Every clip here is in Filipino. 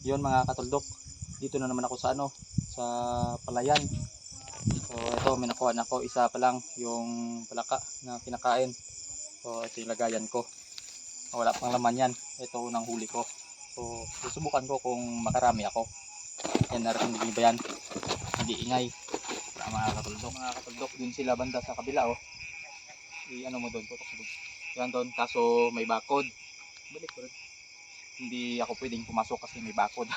Yun mga katuldok, dito na naman ako sa sa palayan. So ito, may nakuha na ako, isa pa lang yung palaka na kinakain. So ito yung lagayan ko, wala pang laman yan. Ito unang huli ko, so susubukan ko kung makarami ako. Yan, narinig ba yan? Nag-iingay mga katuldok, dun sila banda sa kabila. Ano mo doon, tutok mo doon. Yan doon, kaso may bakod. Balik ko rin. Hindi ako pwedeng pumasok kasi may bakod.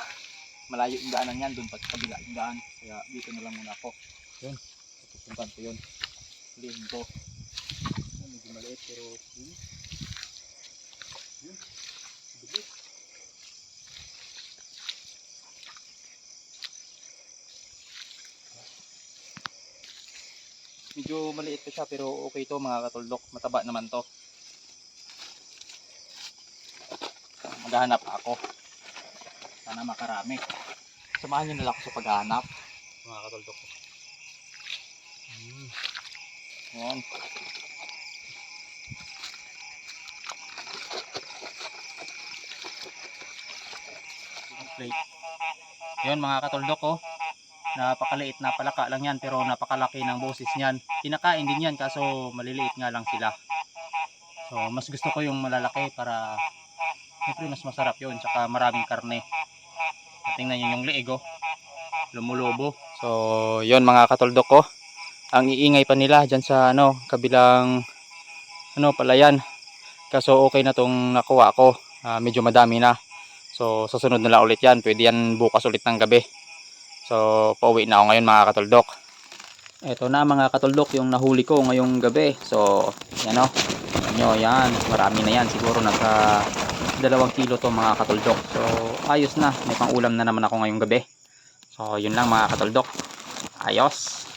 Malayo yung daanan yan, doon pa sa kabila yung daan. Kaya dito na lang muna ako. Yun, pupuntahan ko yun. Hulihin ko. Medyo maliit pero yun. Bilis. Medyo maliit pa siya pero okay to mga katuldok. Mataba naman to. Maghahanap ako. Sana makarami. Samahan nyo nila ako sa paghahanap mga katuldok. Ayan. Yun mga katuldok, napakaliit na palaka lang yan pero napakalaki ng boses niyan. Kinakain din yan kaso maliliit nga lang sila. So mas gusto ko yung malalaki para siyempre mas masarap yun, tsaka maraming karne. Tingnan nyo yung liig, lumulobo. So yun mga katuldok, ang iingay pa nila dyan sa kabilang palayan. Kaso okay na tong nakuha ko, medyo madami na. So susunod na lang ulit yan, pwede yan bukas ulit ng gabi. So pauwi na ako ngayon mga katuldok. Ito na mga katuldok yung nahuli ko ngayong gabi. So yan yan, marami na yan, siguro nasa 2 kilo to mga katuldok. So ayos na, may pang ulam na naman ako ngayong gabi. So yun lang mga katuldok, ayos.